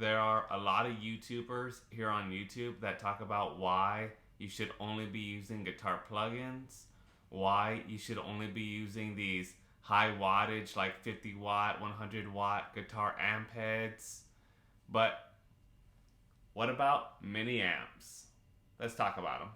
there are a lot of YouTubers here on YouTube that talk about why you should only be using guitar plugins, why you should only be using these high wattage, like 50 watt, 100 watt guitar amp heads. But what about mini amps? Let's talk about them.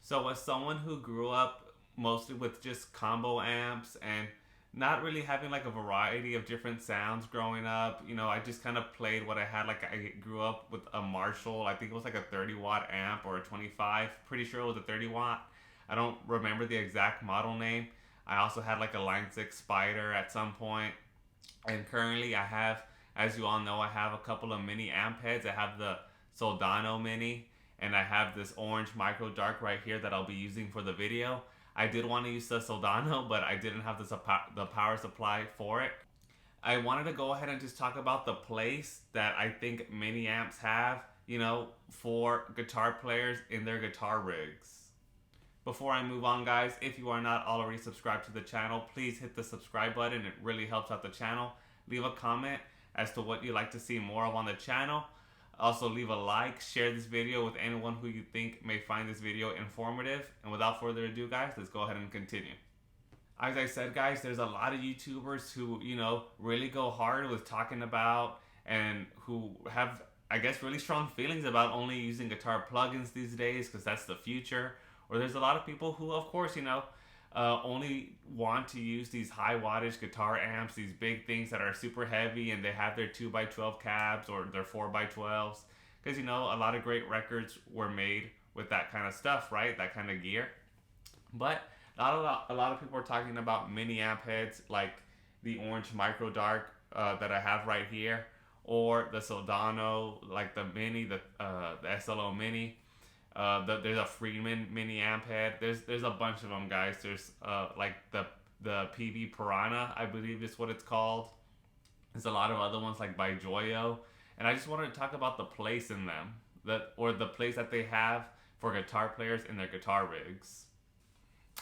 So, as someone who grew up mostly with just combo amps and not really having like a variety of different sounds growing up, I just kind of played what I had. Like, I grew up with a Marshall, I think it was like a 30 watt amp or a 25, pretty sure it was a 30 watt. I don't remember the exact model name. I also had like a Line 6 Spider at some point. And currently, I have, as you all know, I have a couple of mini amp heads. I have the Soldano Mini, and I have this orange Micro Dark right here that I'll be using for the video. I did want to use the Soldano, but I didn't have the power supply for it. I wanted to go ahead and just talk about the place that I think mini amps have, for guitar players in their guitar rigs. Before I move on, guys, if you are not already subscribed to the channel, please hit the subscribe button. It really helps out the channel. Leave a comment as to what you'd like to see more of on the channel. Also, leave a like, share this video with anyone who you think may find this video informative. And without further ado, guys, let's go ahead and continue. As I said, guys, there's a lot of YouTubers who, really go hard with talking about and who have, I guess, really strong feelings about only using guitar plugins these days because that's the future. Or there's a lot of people who, of course, only want to use these high wattage guitar amps, these big things that are super heavy, and they have their 2x12 cabs or their 4x12s. Because, a lot of great records were made with that kind of stuff, right? That kind of gear. But a lot of people are talking about mini amp heads like the orange Micro Dark that I have right here, or the Soldano, like the Mini, the SLO Mini. There's a Friedman mini amp head. There's a bunch of them, guys. There's like the PV Piranha, I believe is what it's called. There's a lot of other ones like by Joyo, and I just wanted to talk about the place in them, the place that they have for guitar players in their guitar rigs.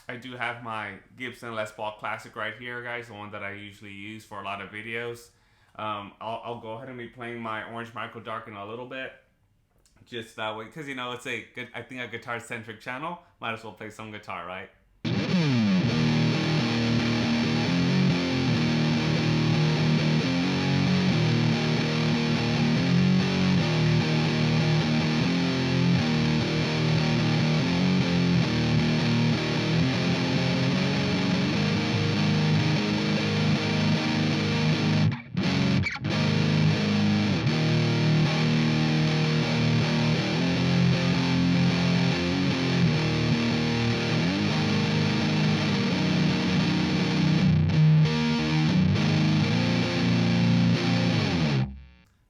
I do have my Gibson Les Paul Classic right here, guys, the one that I usually use for a lot of videos. I'll go ahead and be playing my orange Micro Dark in a little bit. Just that way, because it's I think a guitar centric channel. Might as well play some guitar, right?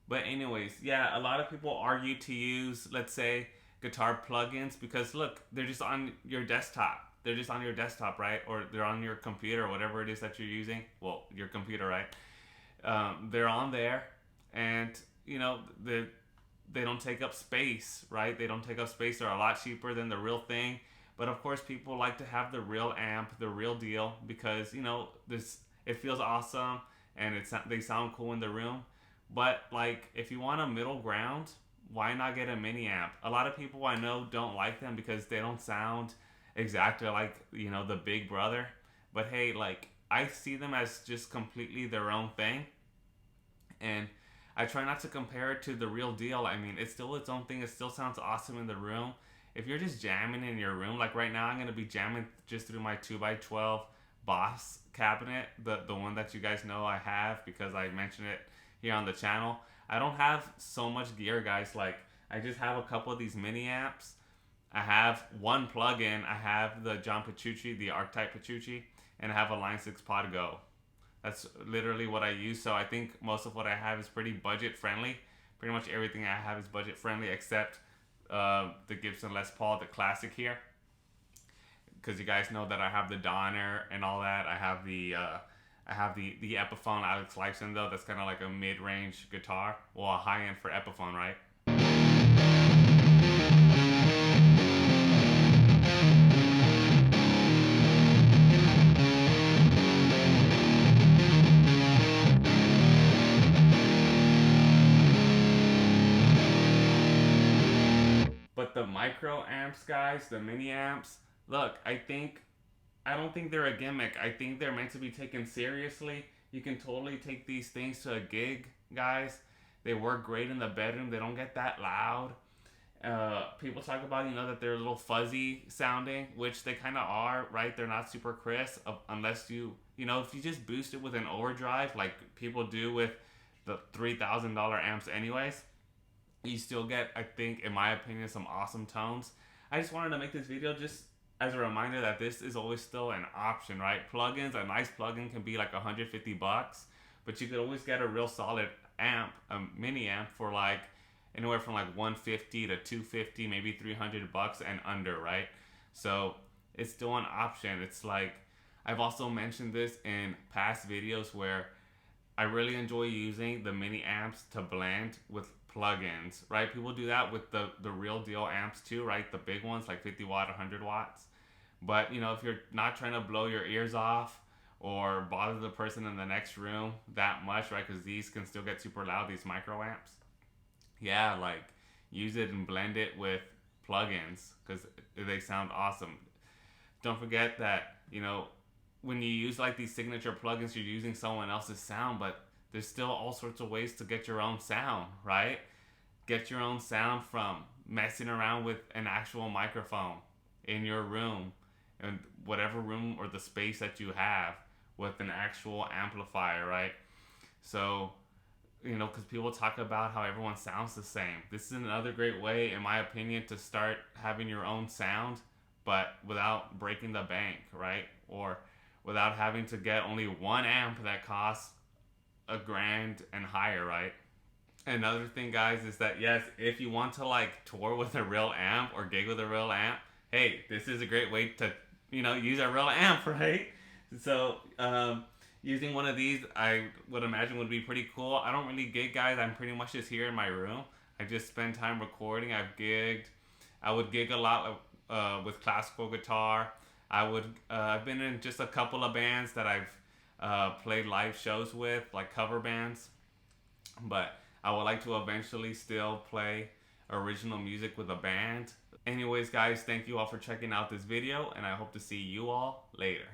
But anyways, yeah, a lot of people argue to use, let's say, guitar plugins because look, they're just on your desktop. They're just on your desktop, right? Or they're on your computer, whatever it is that you're using. Well, your computer, right? They're on there, and they don't take up space, right? They don't take up space. They're a lot cheaper than the real thing. But of course, people like to have the real amp, the real deal, because it feels awesome and they sound cool in the room. But like, if you want a middle ground, why not get a mini amp? A lot of people I know don't like them because they don't sound exactly like the Big Brother. But hey, like, I see them as just completely their own thing, and I try not to compare it to the real deal. I mean, it's still its own thing. It still sounds awesome in the room. If you're just jamming in your room, like right now, I'm gonna be jamming just through my 2x12 Boss cabinet, the one that you guys know I have because I mentioned it here on the channel. I don't have so much gear, guys. Like, I just have a couple of these mini amps. I have one plug-in. I have the John Petrucci, the Archetype Petrucci, and I have a Line 6 Pod Go. That's literally what I use. So I think most of what I have is pretty budget friendly. Pretty much everything I have is budget friendly except the Gibson Les Paul, the Classic here. Because you guys know that I have the Donner and all that. I have the Epiphone Alex Lifeson, though. That's kind of like a mid-range guitar. Well, a high-end for Epiphone, right? But the micro amps, guys, the mini amps, look, I don't think they're a gimmick. I think they're meant to be taken seriously. You can totally take these things to a gig, guys. They work great in the bedroom. They don't get that loud. People talk about, that they're a little fuzzy sounding, which they kind of are, right? They're not super crisp unless if you just boost it with an overdrive like people do with the $3,000 amps anyways, you still get, I think, in my opinion, some awesome tones. I just wanted to make this video just as a reminder that this is always still an option, right? Plugins, a nice plugin can be like $150, but you could always get a real solid amp, a mini amp, for like anywhere from like $150 to $250, maybe $300 and under, right? So it's still an option. It's like, I've also mentioned this in past videos where I really enjoy using the mini amps to blend with plugins, right? People do that with the real deal amps too, right? The big ones like 50 watt, 100 watts. But if you're not trying to blow your ears off or bother the person in the next room that much, right? Because these can still get super loud, these micro amps. Yeah, like use it and blend it with plugins because they sound awesome. Don't forget that, when you use like these signature plugins, you're using someone else's sound, but there's still all sorts of ways to get your own sound, right? Get your own sound from messing around with an actual microphone in your room, and whatever room or the space that you have, with an actual amplifier, right? So, because people talk about how everyone sounds the same. This is another great way, in my opinion, to start having your own sound, but without breaking the bank, right? Or without having to get only one amp that costs $1,000 and higher, right? Another thing, guys, is that yes, if you want to like tour with a real amp or gig with a real amp, hey, this is a great way to use a real amp, right? So using one of these, I would imagine, would be pretty cool. I don't really gig, guys. I'm pretty much just here in my room. I just spend time recording. I would gig a lot with classical guitar. I've been in just a couple of bands that I've played live shows with, like cover bands. But I would like to eventually still play original music with a band. Anyways, guys, thank you all for checking out this video, and I hope to see you all later.